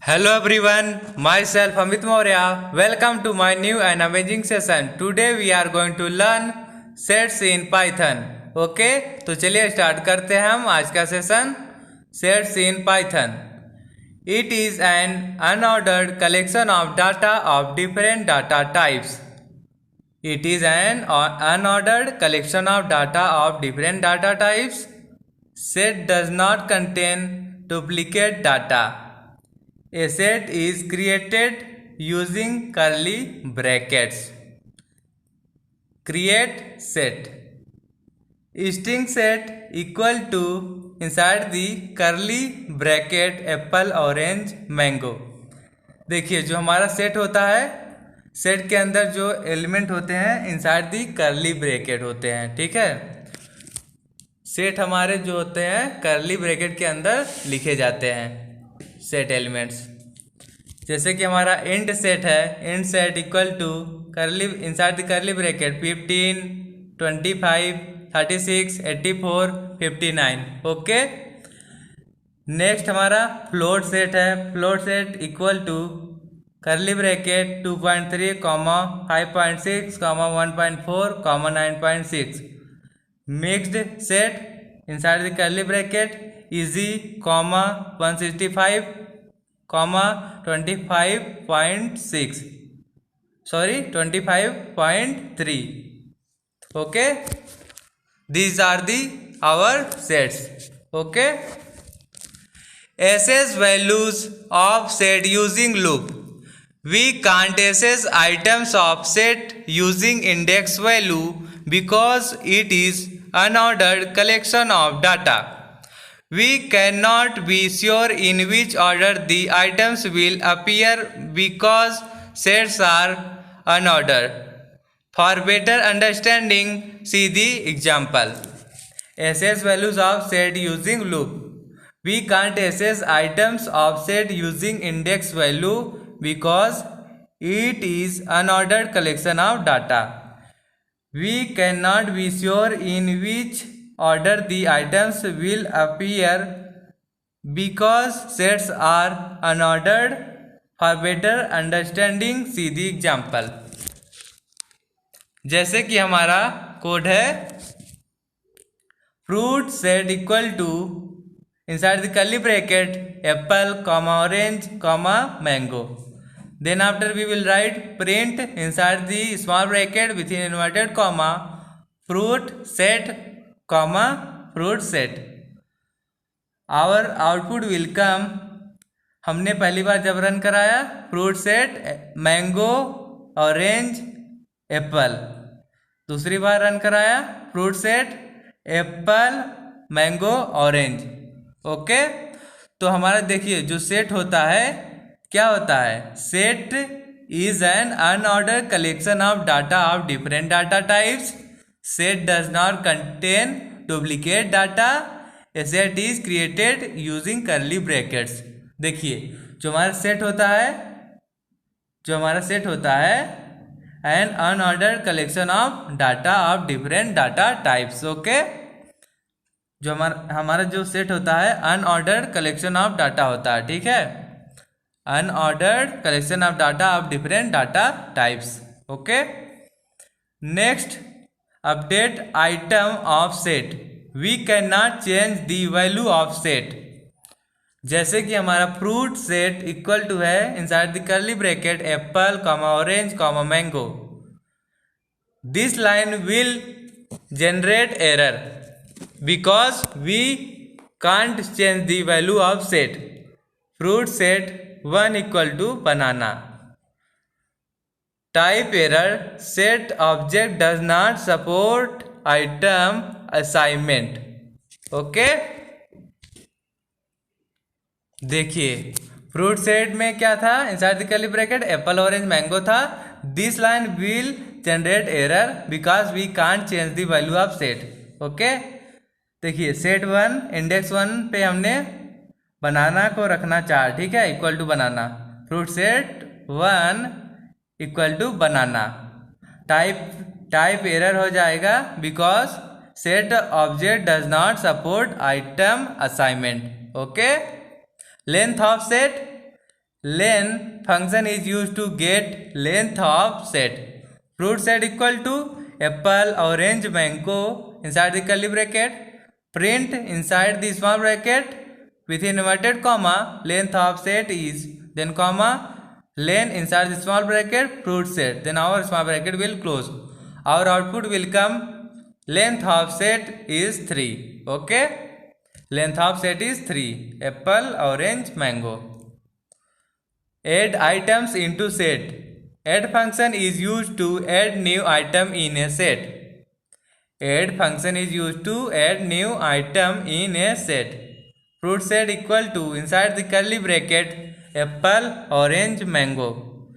Hello everyone, myself Amit Maurya. Welcome to my new and amazing session. Today we are going to learn sets in Python. Okay, तो चलिए start करते हैं हम आज का session. Sets in Python. It is an unordered collection of data of different data types. It is an unordered collection of data of different data types. Set does not contain duplicate data. A set is created using curly brackets. Create set. String set equal to inside the curly bracket apple, orange, mango. देखिए जो हमारा set होता है, set के अंदर जो element होते हैं इनसाइड दी करली ब्रैकेट होते हैं. ठीक है, सेट हमारे जो होते हैं करली ब्रैकेट के अंदर लिखे जाते हैं सेट एलिमेंट्स. जैसे कि हमारा इंट सेट है, int set equal to curly inside the curly bracket 15, 25, 36, 84, 59. Okay. Next हमारा फ्लोट सेट है, float set equal to curly bracket 2.3, 5.6, 1.4, 9.6. Mixed set inside the curly bracket easy, 165, 25.6, sorry 25.3. okay, these are the our sets. okay, access values of set using loop. We can't access items of set using index value because it is unordered collection of data. We cannot be sure in which order the items will appear because sets are unordered. For better understanding, see the example. Access values of set using loop. We can't access items of set using index value because it is unordered collection of data. We cannot be sure in which order the items will appear because sets are unordered. For better understanding, see the example. जैसे कि हमारा code है fruit set equal to inside the curly bracket apple, orange, mango. Then after we will write print inside the small bracket within inverted comma fruit set, fruit set. Our output will come. हमने पहली बार जब run कराया fruit set mango, orange, Apple. दूसरी बार run कराया fruit set Apple, mango, orange. Okay, तो हमारा देखिए जो सेट होता है क्या होता है. Set is an unordered collection of data of different data types. Set does not contain duplicate data. A set is created using curly brackets. देखिए जो हमारा सेट होता है an unordered collection of data of different data types. Okay, जो हमारा जो set होता है अनऑर्डर्ड कलेक्शन ऑफ डाटा होता है. ठीक है, unordered collection of data of different data types. okay, next update item of set. We cannot change the value of set. जैसे कि हमारा फ्रूट सेट इक्वल टू है inside the curly bracket apple, orange, mango. This line will generate error because we can't change the value of set. Fruit set 1 equal to banana. Type error, set object does not support item assignment. Okay, देखिए fruit set में क्या था inside the curly bracket apple, orange, mango था. This line will generate error because we can't change the value of set. Okay, देखिए set 1 index 1 पे हमने banana को रखना 4. ठीक है, equal to banana. Fruit set 1 equal to banana. Type error हो जाएगा because set object does not support item assignment. Okay, length of set len function is used to get length of set. Fruit set equal to apple, orange, mango inside the curly bracket. Print inside the small bracket within inverted comma length of set is, then comma len inside the small bracket fruit set, then our small bracket will close. Our output will come length of set is 3. Okay, length of set is 3, apple, orange, mango. Add items into set. Add function is used to add new item in a set. Add function is used to add new item in a set. Fruit set equal to inside the curly bracket apple, orange, mango.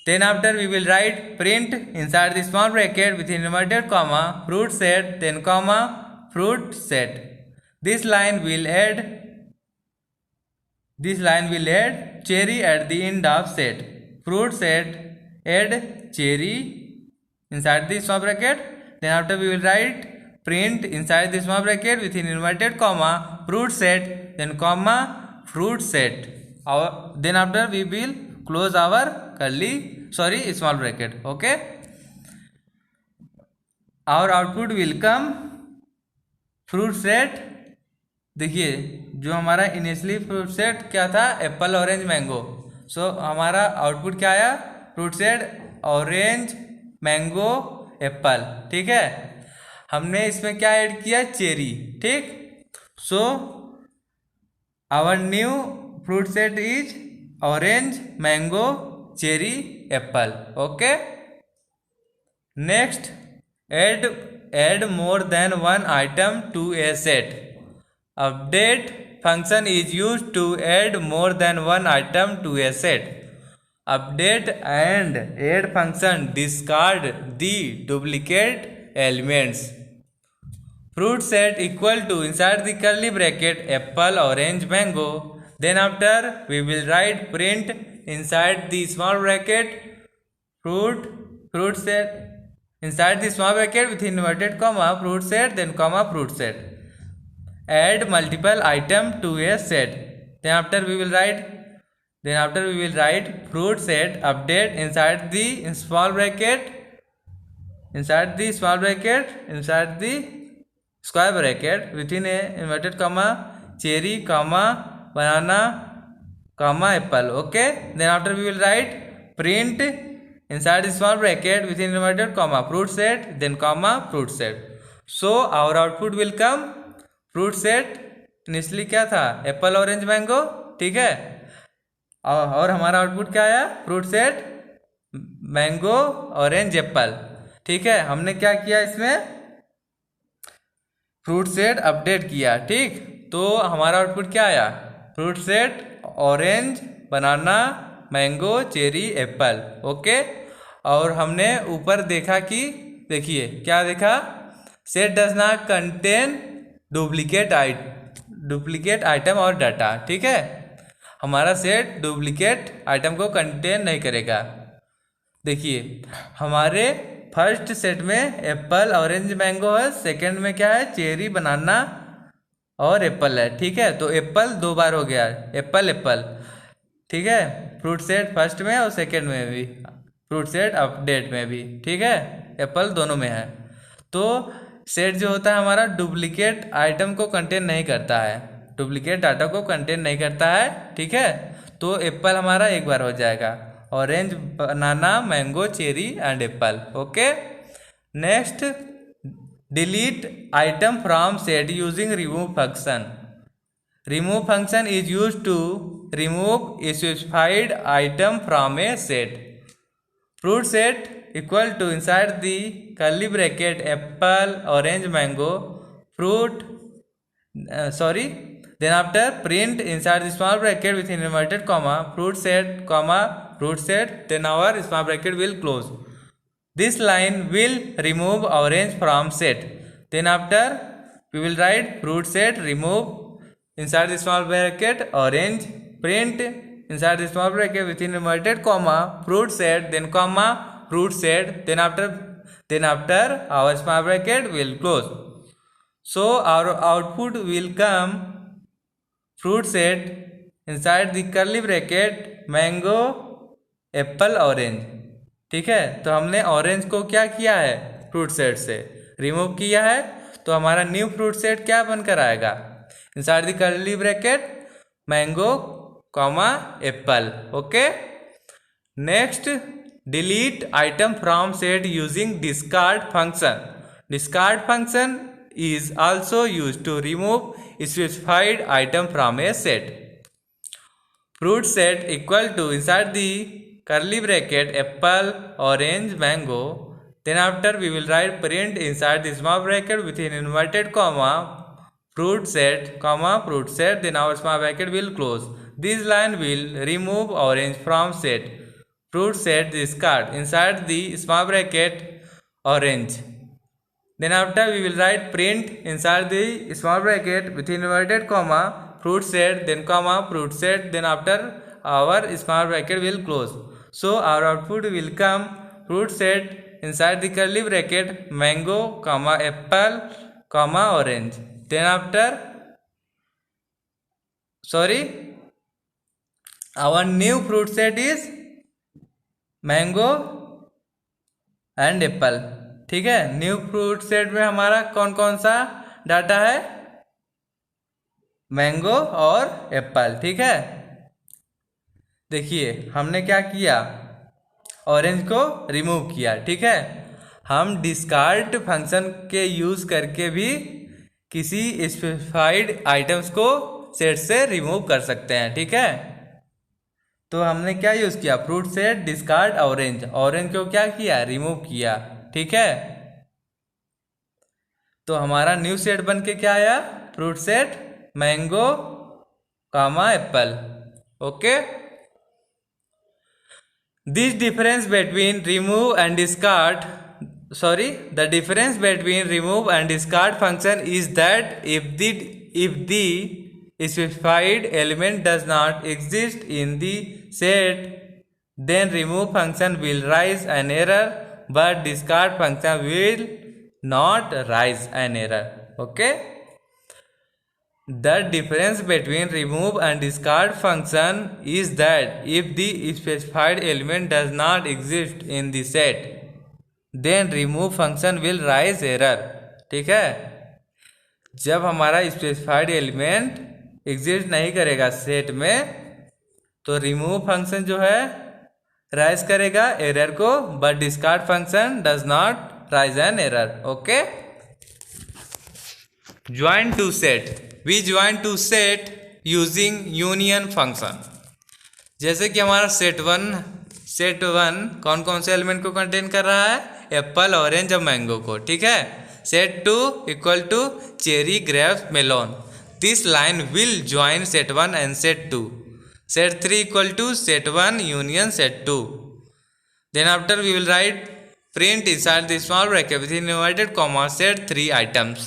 Then after we will write print inside the small bracket within inverted comma fruit set, then comma fruit set. This line will add cherry at the end of set. Fruit set add cherry inside the small bracket. Then after we will write print inside the small bracket within inverted comma fruit set, then comma fruit set. Then after we will close our small bracket. Okay, our output will come fruit set. देखिए जो हमारा initially fruit set क्या था, Apple, orange, mango. सो हमारा output क्या आया, fruit set orange, mango, apple. ठीक है, हमने इसमें क्या ऐड किया, चेरी. ठीक, so our new fruit set is orange, mango, cherry, apple. Okay, next add more than one item to a set. Update function is used to add more than one item to a set. Update and add function discard the duplicate elements. Fruit set equal to inside the curly bracket apple, orange, mango. Then after we will write print inside the small bracket fruit set inside the small bracket within inverted comma fruit set, then comma fruit set. Add multiple item to a set. Then after we will write fruit set update inside the small bracket square bracket within a inverted comma cherry, comma banana, comma apple. Okay, then after we will write print inside the small bracket within inverted comma fruit set, then comma fruit set. So our output will come fruit set initially क्या था, Apple, orange, mango. ठीक है, और हमारा output क्या आया, fruit set mango, orange, Apple. ठीक है, हमने क्या किया, इसमें फ्रूट सेट अपडेट किया. ठीक, तो हमारा आउटपुट क्या आया, fruit set orange, banana, mango, cherry, apple. Okay, और हमने ऊपर देखा कि देखिए क्या देखा, set does not contain duplicate item और डाटा. ठीक है, हमारा सेट डुप्लीकेट आइटम को कंटेन नहीं करेगा. देखिए हमारे फर्स्ट सेट में एप्पल, ऑरेंज, मैंगो है, सेकंड में क्या है, चेरी, बनाना और एप्पल है. ठीक है, तो एप्पल 2 बार हो गया, एप्पल. ठीक है, फ्रूट सेट फर्स्ट में और सेकंड में भी, फ्रूट सेट अपडेट में भी. ठीक है, एप्पल दोनों में है. तो सेट जो होता है हमारा डुप्लीकेट आइटम को कंटेन नहीं करता है, डुप्लीकेट डाटा को कंटेन नहीं करता है. ठीक है, तो एप्पल हमारा एक बार हो जाएगा, orange, banana, mango, cherry and apple. Okay, next delete item from set using remove function. Remove function is used to remove specified item from a set. Fruit set equal to inside the curly bracket apple, orange, mango, then after print inside the small bracket within inverted comma fruit set, then our small bracket will close. This line will remove orange from set. Then after we will write fruit set remove inside the small bracket orange, print inside the small bracket within inverted comma fruit set, then comma fruit set, then after our small bracket will close. So our output will come fruit set inside the curly bracket mango Apple orange. ठीक है, तो हमने orange को क्या किया है, fruit set से remove किया है, तो हमारा न्यू फ्रूट सेट क्या बनकर आएगा, inside the curly bracket mango comma Apple. Okay, next delete item from set using discard function. Discard function is also used to remove specified item from a set. Fruit set equal to inside the curly bracket apple, orange, mango. Then after we will write print inside the small bracket within inverted comma fruit set comma fruit set. Then our small bracket will close. This line will remove orange from set. Fruit set discard inside the small bracket orange. Then after we will write print inside the small bracket within inverted comma fruit set, then comma fruit set, then after our small bracket will close. So our output will come fruit set inside the curly bracket mango comma apple comma orange. Then after our new fruit set is mango and apple। ठीक है, new fruit set में हमारा कौन कौन सा data है, mango और Apple. ठीक है, देखिए हमने क्या किया, ऑरेंज को रिमूव किया। ठीक है, हम डिस्कार्ड फंक्शन के यूज करके भी किसी स्पेसिफाइड आइटम्स को सेट से रिमूव कर सकते हैं। ठीक है, तो हमने क्या यूज किया, fruit set discard orange, orange को क्या किया, रिमूव किया। ठीक है, तो हमारा न्यू सेट बन के क्या आया, fruit set mango comma apple. Okay, this difference between remove and discard the difference between remove and discard function is that if the specified element does not exist in the set, then remove function will raise an error, but discard function will not raise an error. Okay, the difference between remove and discard function is that if the specified element does not exist in the set, then remove function will raise error। ठीक है, जब हमारा specified element exist नहीं करेगा set में, तो remove function जो है राइज करेगा एरर को, but discard function does not raise an error. Okay, join two set, we join two set using union function. जैसे कि हमारा सेट वन कौन कौन से एलिमेंट को कंटेन कर रहा है, एप्पल ऑरेंज और मैंगो को। ठीक है, set two equal to cherry grapes melon, this line will join set one and set two. Set three equal to set one union set two. Then after we will write print inside the small bracket within inverted comma set three items,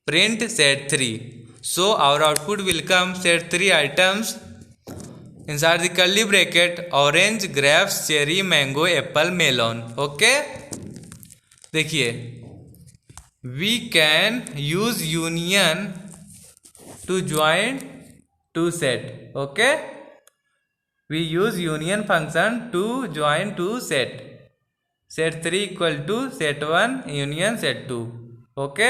print set three. So our output will come set three items inside the curly bracket orange, grapes, cherry, mango, apple, melon. Okay, देखिए we can use union to join two set. Okay, we use union function to join two set, set 3 equal to set 1 union set 2। ओके,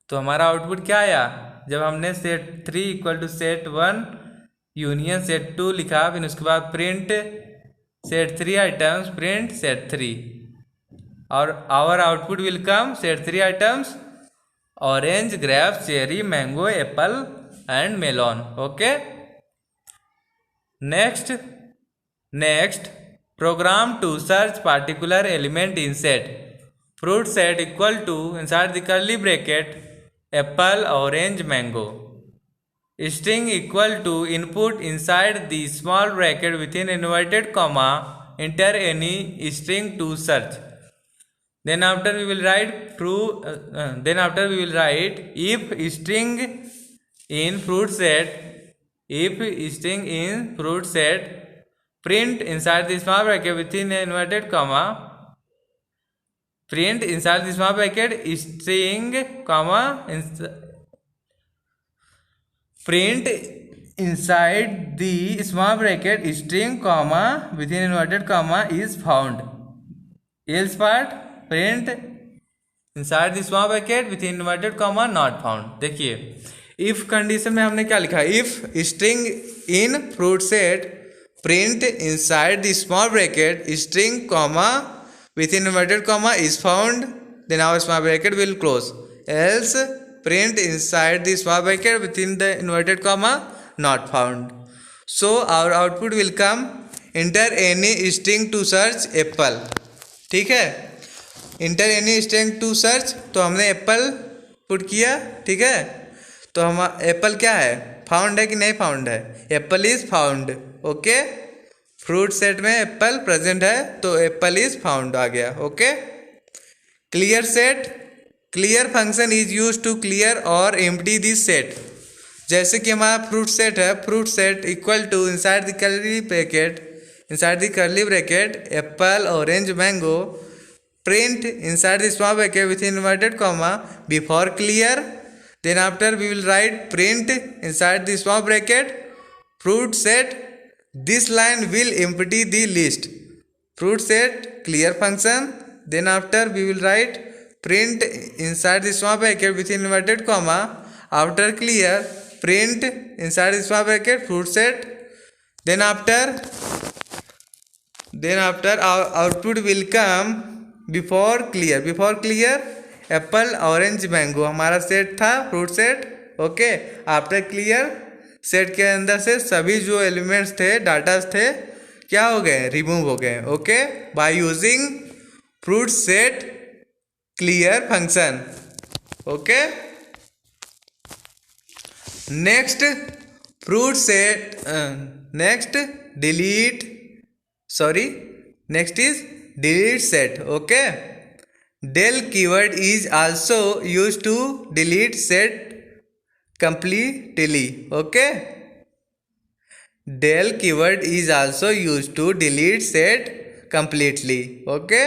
तो हमारा output क्या आया, जब हमने set 3 equal to set 1 union set 2 लिखा, फिर उसके बाद print set 3 items, print set 3, और our output will come set 3 items orange, grapes, cherry, mango, apple and melon. Okay, next program to search particular element in set, fruit set equal to inside the curly bracket apple, orange, mango, string equal to input inside the small bracket within inverted comma, enter any string to search. Then after we will write if string in fruit set, print inside the small bracket within inverted comma, print inside the small bracket string comma, print inside the small bracket string comma within inverted comma is found. else part print inside the small bracket within inverted comma not found. देखिए if condition में हमने क्या लिखा, if string in fruit set print inside the small bracket string comma within inverted comma is found, then our small bracket will close. Else print inside the small bracket within the inverted comma not found. So our output will come enter any string to search apple. ठीक है, enter any string to search, तो हमने Apple put किया. ठीक है, तो हम Apple क्या है, फाउंड है कि नहीं फाउंड है, apple is found. Okay, fruit set में एप्पल प्रेजेंट है तो एप्पल इज फाउंड आ गया. Okay, clear set, clear function is use to clear और एम्प्टी दिस सेट. जैसे कि हमारा फ्रूट सेट है, fruit set equal to inside the curly bracket, inside the curly bracket apple, orange, mango, print inside the small bracket within inverted comma before clear, then after we will write print inside the small bracket fruit set. This line will empty the list. Fruit set clear function, then after we will write print inside the small bracket within inverted comma after clear print inside the small bracket fruit set. Then after our output will come before clear. Before clear Apple, orange, mango हमारा set था, fruit set. Okay, after clear set के अंदर से सभी जो elements थे, data थे, क्या हो गए, रिमूव हो गए. Okay, by using fruit set clear function. Okay, next fruit set, next delete, next is delete set. Okay, del keyword is also used to delete set completely. Okay, del keyword is also used to delete set completely. Okay,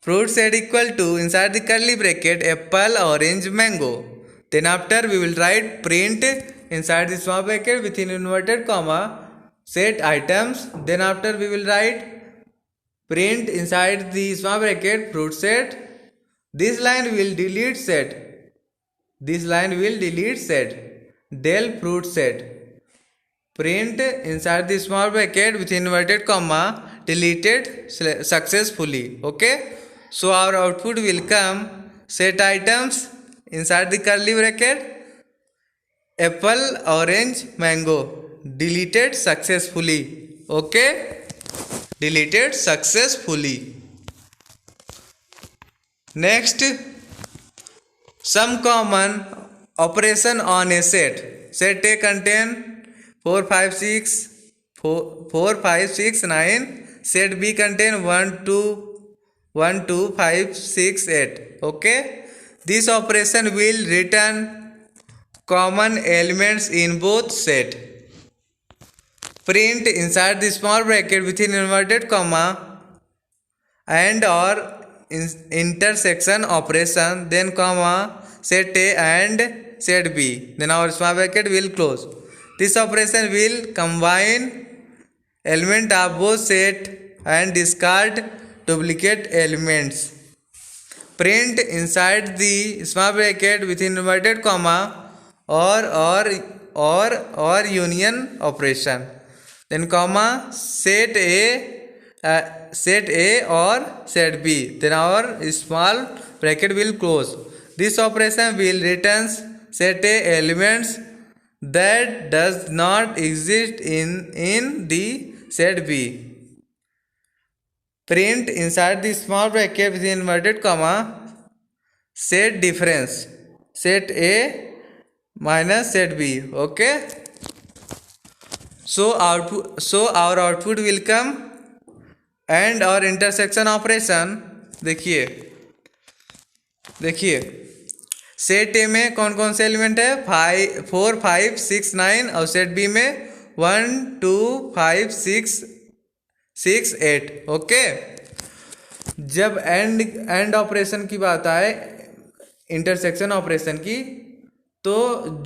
fruit set equal to inside the curly bracket apple, orange, mango, then after we will write print inside the small bracket within inverted comma set items, then after we will write print inside the small bracket fruit set. This line will delete set, this line will delete set del fruit set, print inside the small bracket with inverted comma deleted successfully. Okay, so our output will come set items inside the curly bracket apple, orange, mango deleted successfully. Okay, deleted successfully. Next, some common operation on a set. Set A contain 4 5 6 4 5 6 9. Set B contain 1 2 5 6 8. Okay, this operation will return common elements in both set. Print inside the small bracket within inverted comma and or intersection operation, then comma set A and set B, then our small bracket will close. This operation will combine element of both set and discard duplicate elements. Print inside the small bracket within inverted comma or union operation, then comma set A or set B, then our small bracket will close. This operation will return set A elements that does not exist in the set B. Print inside the small bracket with inverted comma set difference, set A minus set B. Okay, so our output will come and our intersection operation. देखिए set ए में कौन कौन से element है, 4 5 6 9, और set B में 1 2 5 6 6 8. Okay, जब and operation की बात आए, इंटरसेक्शन ऑपरेशन की, तो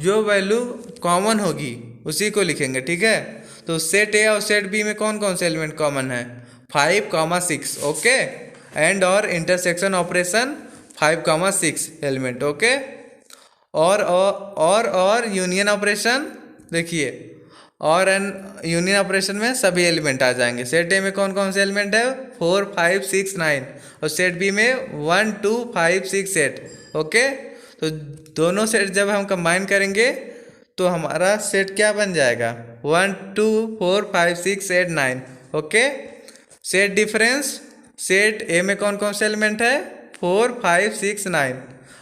जो वैल्यू कॉमन होगी उसी को लिखेंगे, ठीक है। तो सेट ए और सेट बी में कौन कौन से एलिमेंट कॉमन है, 5, 6, ओके। एंड और इंटरसेक्शन ऑपरेशन 5, 6 एलिमेंट, ओके। और यूनियन ऑपरेशन देखिए, और एन यूनियन ऑपरेशन में सभी एलिमेंट आ जाएंगे। सेट ए में कौन कौन से एलिमेंट है, 4, 5, 6, 9, और सेट बी में 1, 2, 5, 6, 8, ओके। तो दोनों सेट जब हम कंबाइन करेंगे तो हमारा सेट क्या बन जाएगा, 1, 2, 4, 5, 6, 8, 9, ओके। सेट डिफरेंस, सेट ए में कौन कौन से एलिमेंट है, 4, 5, 6, 9,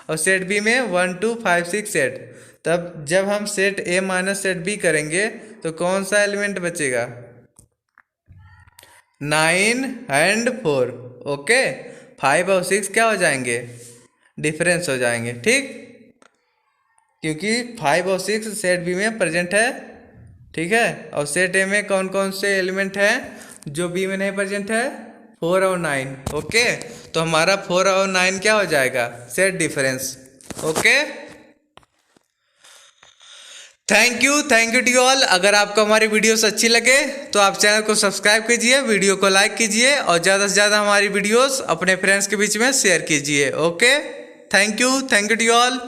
और सेट बी में 1, 2, 5, 6, 8। तब जब हम set A minus set B करेंगे तो कौन सा एलिमेंट बचेगा, 9 एंड 4, ओके। 5 और 6 क्या हो जाएंगे, डिफरेंस हो जाएंगे, ठीक, क्योंकि 5 और 6 सेट बी में प्रेजेंट है, ठीक है। और सेट ए में कौन कौन से एलिमेंट हैं जो बी में नहीं प्रेजेंट है, 4 और 9, ओके। तो हमारा 4 और 9 क्या हो जाएगा, set difference, okay. Thank you to all. अगर आपको हमारी वीडियोस अच्छी लगे तो आप चैनल को सब्सक्राइब कीजिए, वीडियो को लाइक कीजिए और ज़्यादा से ज़्यादा हमारी वीडियोस अपने फ्रेंड्स के बीच में शेयर कीजिए, okay. Thank you to all.